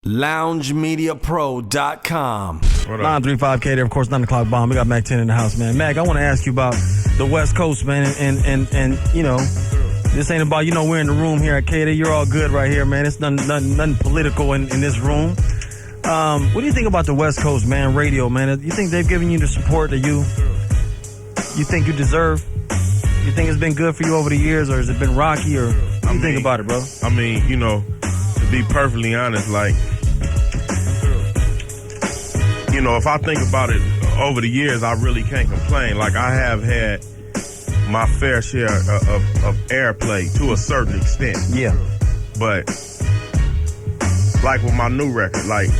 LoungeMediaPro.com. 935 KDAY, of course, 9 o'clock bomb. We got Mack 10 in the house, man. Mack, I want to ask you about the West Coast, man, and you know, this ain't about, you know, we're in the room here at KDAY. You're all good right here, man. It's nothing political in this room. What do you think about the West Coast, man, radio, man? You think they've given you the support that you think you deserve? You think it's been good for you over the years, or has it been rocky, or what do you think about it, bro? I mean, you know, to be perfectly honest, like, you know, if I think about it over the years, I really can't complain. Like, I have had my fair share of airplay to a certain extent. Yeah. But, like with my new record, like,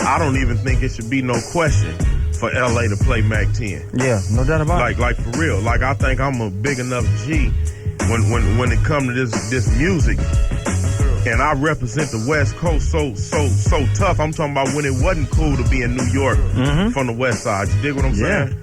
I don't even think it should be no question for LA to play Mack 10. Yeah, no doubt about it. Like for real. Like, I think I'm a big enough G when it comes to this music. And I represent the West Coast so tough. I'm talking about when it wasn't cool to be in New York from the West Side. You dig what I'm saying?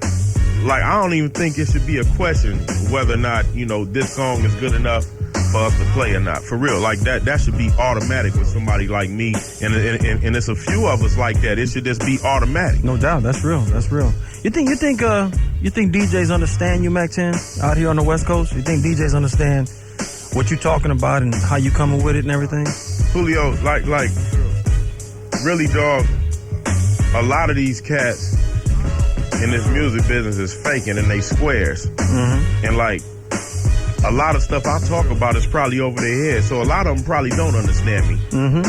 Like, I don't even think it should be a question whether or not, you know, this song is good enough for us to play or not. For real. Like, that should be automatic with somebody like me. And it's a few of us like that. It should just be automatic. No doubt. That's real. That's real. You think DJs understand you, Mack 10, out here on the West Coast? You think DJs understand what you talking about and how you coming with it and everything? Julio, like, really, dog, a lot of these cats in this music business is faking and they squares. And, like, a lot of stuff I talk about is probably over their head, so a lot of them probably don't understand me.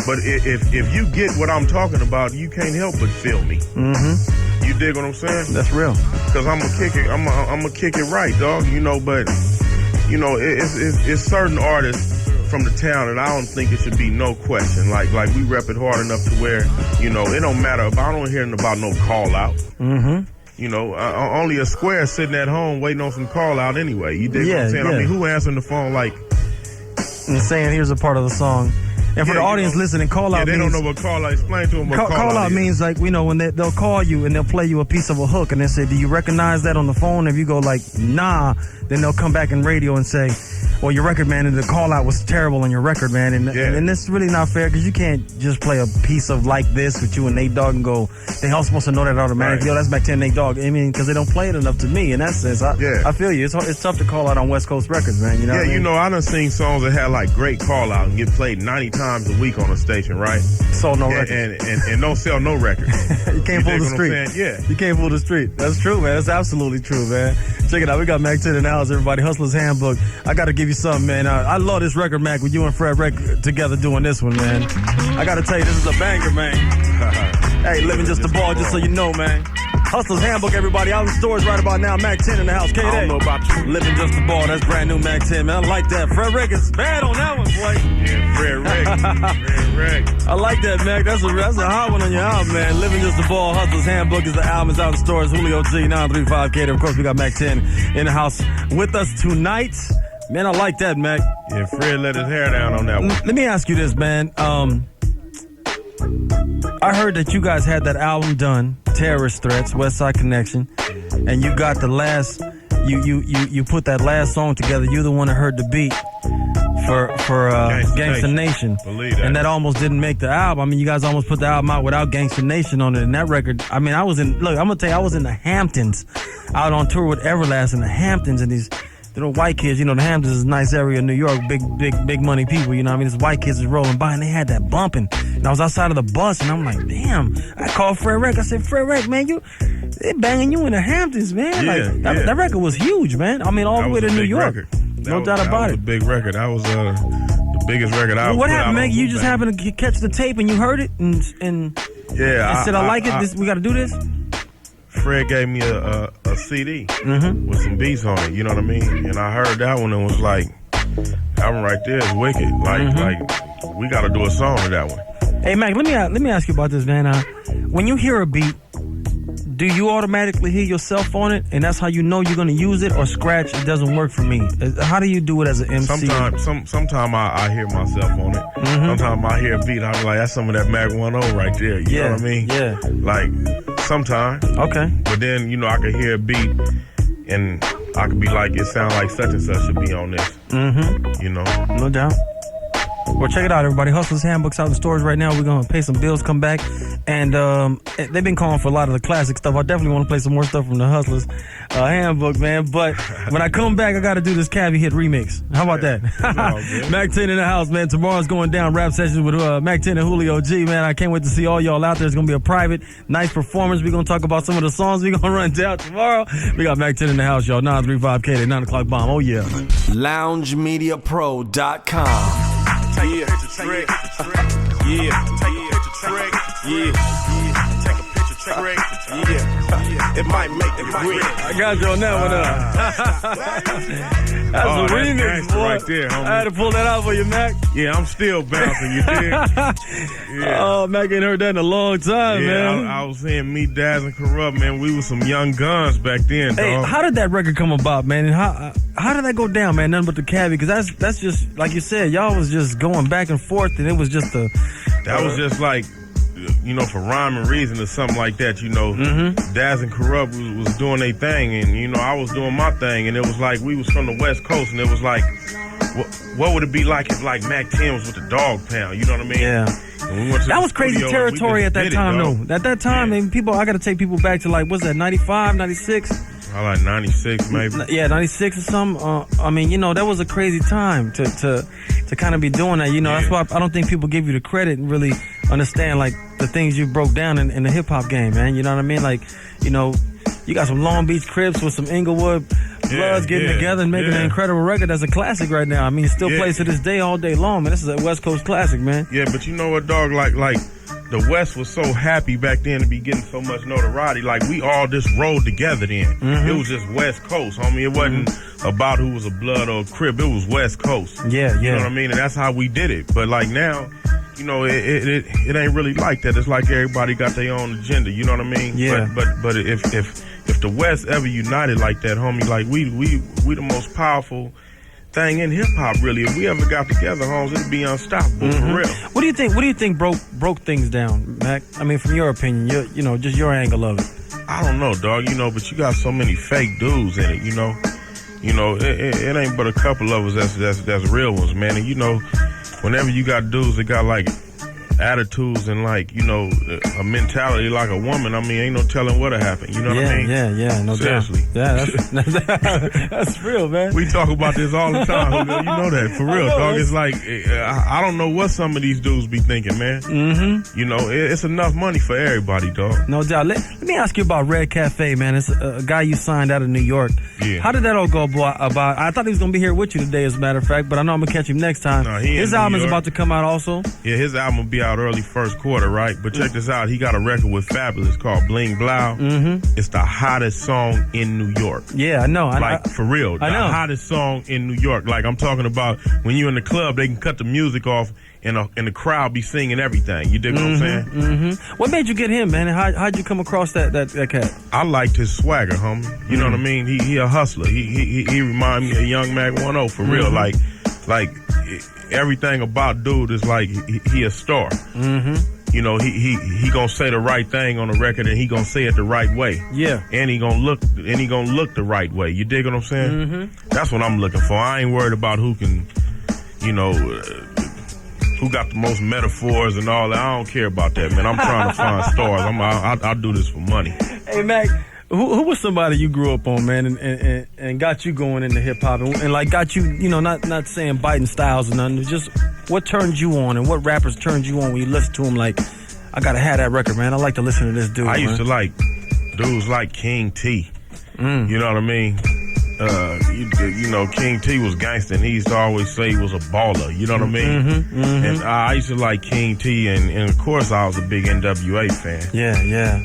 But if you get what I'm talking about, you can't help but feel me. You dig what I'm saying? That's real. Because I'm gonna kick it. I'm gonna kick it right, dog. You know, but you know, it's certain artists from the town, and I don't think it should be no question. Like we rep it hard enough to where, you know, it don't matter. I don't hear about no call out. You know, only a square sitting at home waiting on some call out anyway. You dig what I'm saying? I mean, who answering the phone like and saying here's a part of the song? And for the audience listening, call out they means... don't know what call out. Explain to them what call out means, like, you know, when they'll call you and they'll play you a piece of a hook and they say, do you recognize that on the phone? If you go like, nah, then they'll come back in radio and say, well, your record, man, and the call out was terrible on your record, man. And it's really not fair because you can't just play a piece of like this with you and Nate Dogg and go, they all supposed to know that automatically. Yo, that's Mack 10, Nate Dogg. I mean, because they don't play it enough to me in that sense. I feel you. It's tough to call out on West Coast records, man. You know what I mean? You know, I done seen songs that had like great call out and get played 90 times a week on a station, right? Sold no records. And don't sell no records. You can't fool the street. You can't fool the street. That's true, man. That's absolutely true, man. Check it out. We got Mack 10 in the house, everybody. Hustler's Handbook. I got to give you something, man. I love this record, Mack, with you and Fred Rick together doing this one, man. I got to tell you, this is a banger, man. Hey, living just the ball, just so you know, man. Hustler's Handbook, everybody. Out in stores right about now. Mack 10 in the house. KDAY. I don't know about you. Living just the ball. That's brand new Mack 10, man. I like that. Fred Rick is bad on that one, boy. Yeah, Fred Rick. I like that, Mack. That's a hot one on your album, man. Living just the ball. Hustler's Handbook is the album. It's out in stores. Julio G, 935 KDAY. Of course, we got Mack 10 in the house with us tonight. Man, I like that, Mack. Yeah, Fred let his hair down on that one. Let me ask you this, man. I heard that you guys had that album done, Terrorist Threats, West Side Connection, and you got the last, you put that last song together. You the one that heard the beat for Gangsta Nation. Believe that. And that almost didn't make the album. I mean, you guys almost put the album out without Gangsta Nation on it. And that record, I mean, I'm gonna tell you, I was in the Hamptons, out on tour with Everlast in the Hamptons, and these little white kids, you know, the Hamptons is a nice area in New York, big money people, you know what I mean? These white kids is rolling by and they had that bumping. And I was outside of the bus and I'm like, damn. I called Fred Rick. I said, Fred Rick, man, they banging you in the Hamptons, man. That record was huge, man. I mean, all the way to New York. No doubt about it. That was a big record. That was the biggest record I ever What happened, man? You just happened to catch the tape and you heard it and said, I like it. We got to do this? Fred gave me a CD with some beats on it, you know what I mean? And I heard that one and was like, that one right there is wicked. Like we got to do a song to that one. Hey, Mack, let me ask you about this, man. When you hear a beat, do you automatically hear yourself on it, and that's how you know you're going to use it, or scratch, it doesn't work for me? How do you do it as an MC? Sometimes I hear myself on it. Sometimes I hear a beat, I'm like, that's some of that Mack 10 right there. You know what I mean? Yeah. Like, sometimes. Okay. But then, you know, I could hear a beat, and I could be like, it sounds like such and such should be on this. You know? No doubt. Well, check it out, everybody. Hustler's Handbook's out in stores right now. We're going to pay some bills, come back. And they've been calling for a lot of the classic stuff. I definitely want to play some more stuff from the Hustler's Handbook, man. But when I come back, I got to do this Cavi Hit remix. How about that? Mack 10 in the house, man. Tomorrow's going down. Rap sessions with Mack 10 and Julio G, man. I can't wait to see all y'all out there. It's going to be a private, nice performance. We're going to talk about some of the songs we're going to run down tomorrow. We got Mack 10 in the house, y'all. 935 KDAY, 9 o'clock bomb. Oh, yeah. LoungeMediaPro.com. Take a picture trick. Yeah. Take a picture trick. Yeah. Take a picture trick. Yeah. It might make the green. I got you on that one. That's a remix, boy. Right there, homie. I had to pull that out for you, Mac. Yeah, I'm still bouncing, you dig? Yeah. Oh, Mac ain't heard that in a long time, man. I was saying me, Daz, and Corrupt, man. We was some young guns back then, Hey, dog. how did that record come about, man? And how did that go down, man? Nothing but the Cavi, because that's just, like you said, y'all was just going back and forth, and it was just That was just like, you know, for rhyme and reason or something like that, you know. Daz and Corrupt was doing their thing, and, you know, I was doing my thing, and it was like we was from the West Coast, and it was like, what would it be like if, like, Mack 10 was with the Dog Pound, you know what I mean? Yeah. And we went to That the was crazy studio, territory at that time, though. At that time, Yeah. and I got to take people back to, like, what's that, 95, 96? I like 96, maybe. Yeah, 96 or something. I mean, you know, that was a crazy time to kind of be doing that. You know, that's why I don't think people give you the credit and really understand, like, the things you broke down in the hip-hop game, man. You know what I mean? Like, you know, you got some Long Beach Crips with some Inglewood Bloods getting together and making an incredible record that's a classic right now. I mean, it still plays to this day all day long, man. This is a West Coast classic, man. Yeah, but you know what, dog? Like the West was so happy back then to be getting so much notoriety. Like, we all just rolled together then. It was just West Coast, homie. It wasn't about who was a Blood or a Crip. It was West Coast. Yeah. You know what I mean? And that's how we did it. But, like, now, you know, it ain't really like that. It's like everybody got their own agenda. You know what I mean? Yeah. But if the West ever united like that, homie, like, we the most powerful thing in hip hop, really. If we ever got together, Holmes, it'd be unstoppable for real. What do you think broke things down, Mac? I mean, from your opinion, you know, just your angle of it. I don't know, dog. You know, but you got so many fake dudes in it. You know, it ain't but a couple of us that's real ones, man. And you know, whenever you got dudes that got like attitudes and, like, you know, a mentality like a woman, I mean, ain't no telling what'll happen. You know what I mean? Yeah, no Seriously. doubt. Yeah, that's real, man. We talk about this all the time, Julio. You know that, for real, dog. It's like, I don't know what some of these dudes be thinking, man. You know, it's enough money for everybody, dog. No doubt. Let me ask you about Red Cafe, man. It's a guy you signed out of New York. Yeah. How did that all go about? I thought he was going to be here with you today, as a matter of fact, but I know I'm going to catch him next time. No, he in his New album is York. about to come out also. Yeah, his album will be out early first quarter, right? But check this out. He got a record with Fabulous called Bling Blow. It's the hottest song in New York. Yeah, I know. Like, for real. The hottest song in New York. Like, I'm talking about when you're in the club, they can cut the music off and the crowd be singing everything. You dig what I'm saying? What made you get him, man? How'd you come across that cat? I liked his swagger, homie. You know what I mean? He a hustler. He remind me of Young Mac 10 for real. Like everything about dude is like he a star. You know, he gonna say the right thing on the record, and he gonna say it the right way. Yeah. And he gonna look the right way. You dig what I'm saying? That's what I'm looking for. I ain't worried about who can, you know, who got the most metaphors and all that. I don't care about that, man. I'm trying to find stars. I'll do this for money. Hey, Mac, who was somebody you grew up on, man, and got you going into hip hop and like got you, you know, not saying biting styles or nothing, just what turned you on and what rappers turned you on when you listen to them? Like, I gotta have that record, man. I like to listen to this dude. I used to like dudes like King T. You know what I mean? You know, King T was gangster, and he used to always say he was a baller. You know what I mean? And I used to like King T, and of course I was a big NWA fan. Yeah,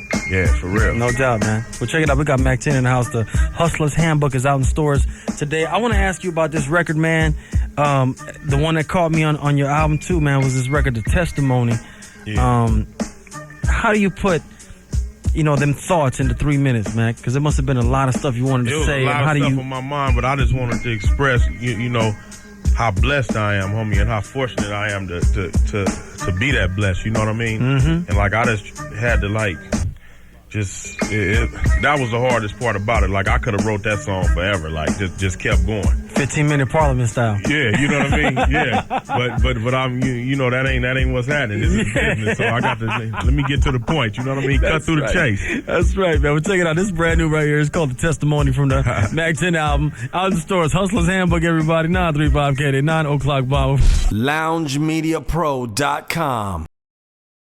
for real. No doubt, man. Well, check it out. We got Mack 10 in the house. The Hustler's Handbook is out in stores today. I want to ask you about this record, man. The one that caught me on your album too, man, was this record, The Testimony. Yeah. How do you put, you know, them thoughts into 3 minutes, man? Because there must have been a lot of stuff you wanted to say. There was a lot of stuff on my mind, but I just wanted to express, you know, how blessed I am, homie, and how fortunate I am to be that blessed. You know what I mean? And like, I just had to like that was the hardest part about it. Like, I could have wrote that song forever. Like, just kept going. 15-minute Parliament style. Yeah, you know what I mean. Yeah, but I'm you know that ain't what's happening. This is business, so I got to let me get to the point. You know what I mean. Cut through the chase. That's right, man. We're checking out this brand new right here. It's called The Testimony from the Mack 10 album. Out in the stores. Hustler's Handbook, everybody. 935 KDAY, 9 o'clock bomb. LoungeMediaPro.com.